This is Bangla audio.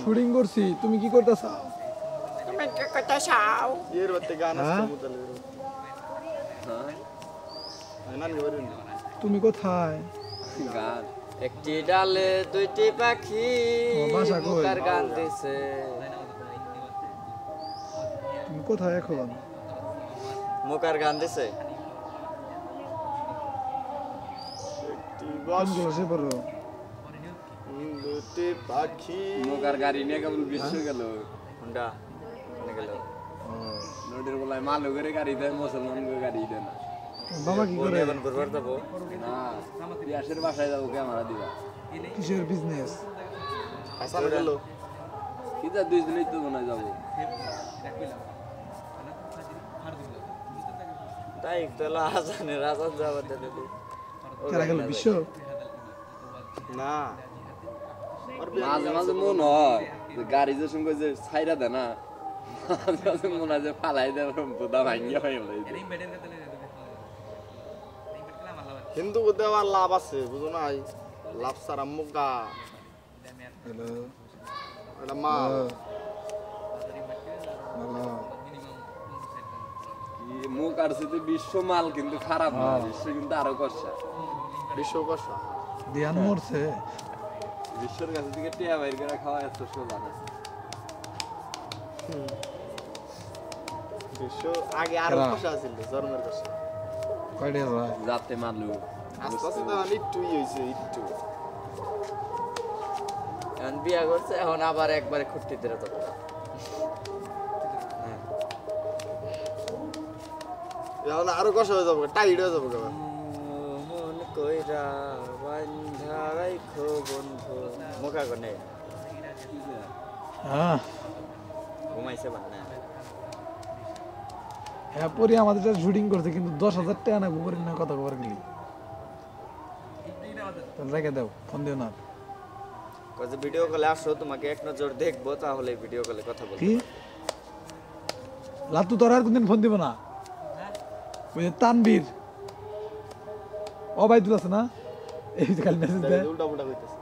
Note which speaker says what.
Speaker 1: শুটিং করছি তুমি কি করতেছো
Speaker 2: তুমি কি করতেছাও
Speaker 3: এর বাতে গান আসছে মুতালে না নি বলুন
Speaker 1: তুমি কোথায়
Speaker 4: গান একটি ডালে দুইটি পাখি
Speaker 1: বাসা কই?
Speaker 4: মুকার গান দিছে
Speaker 1: তুমি কোথায় এখন
Speaker 4: মুকার গান দিছে
Speaker 3: একটি
Speaker 1: কোন
Speaker 3: বাস
Speaker 1: ক্লাসে পড়ো
Speaker 3: দুটি পাখি
Speaker 4: মুকার গাড়ি নিয়ে কেবল বিশ্ব গেল হুন্ডা কোনে গেল নদীর বলায় মালুকের গাড়ি দেয় মুসলমান গাড়ি দেয় না
Speaker 1: বাবা কি করে
Speaker 4: এখন ঘুরবার যাবো না পিয়াসের বাসায় যাবো ক্যামেরা দিবা
Speaker 1: কিসের বিজনেস
Speaker 3: হাসান গেল
Speaker 4: কিতা 2 দিনই তো মনে যাবো তাই তো হাসানের হাসান যাবার দিতে
Speaker 1: কারা গেল বিশ্ব
Speaker 3: না
Speaker 4: মাঝে মাঝে মন হয় যে গাড়ি যে সঙ্গে যে ছাইরা দেয় না মাঝে মাঝে মনে হয় যে ফালাই দেয় বোধা ভাঙ্গিয়া হয়ে বলে
Speaker 3: হিন্দু বুদ্ধে আবার লাভ আছে বুঝো না লাভ সারা মুগা
Speaker 1: হ্যালো
Speaker 3: এটা মাল
Speaker 4: মুখ আর শুধু বিশ্ব মাল কিন্তু খারাপ না বিশ্ব কিন্তু আরো কষা
Speaker 3: বিশ্বকর্ষা
Speaker 1: দিয়ান মরছে
Speaker 4: বিশ্বর কাছে থেকে টিয়া বাইর করে খাওয়া এত সোজা না
Speaker 3: বিশ্ব আগে আরো কষা ছিল জন্মের কষা
Speaker 1: কয়টা ভাই
Speaker 4: যাতে মারলু
Speaker 3: আস্তে আস্তে তো একটু হয়েছে একটু
Speaker 4: এখন বিয়া করছে এখন আবার একবারে খুঁটি ধরে তো
Speaker 3: এখন আরো কষা হয়ে যাবো টাইট হয়ে যাবো এবার
Speaker 4: মন কইরা বান্ধা রাখো বন্ধু মুখা কোনে
Speaker 1: হ্যাঁ
Speaker 4: ঘুমাইছে বান্না
Speaker 1: হ্যাঁ পরে আমাদের শুটিং করছে কিন্তু 10,000 টাকা না গোবরের না কথা গোবর গেলি তাহলে রেখে দাও ফোন দিও না
Speaker 4: কত ভিডিও কলে আসো তোমাকে এক নজর দেখবো তাহলে ভিডিও কলে কথা বলবো
Speaker 1: কি লাতু তোর আর কোনদিন ফোন দিব না ওই যে তানবীর অবাইদুল আছে না এই যে খালি মেসেজ দেয়
Speaker 3: উল্টা পুল্টা কইতেছে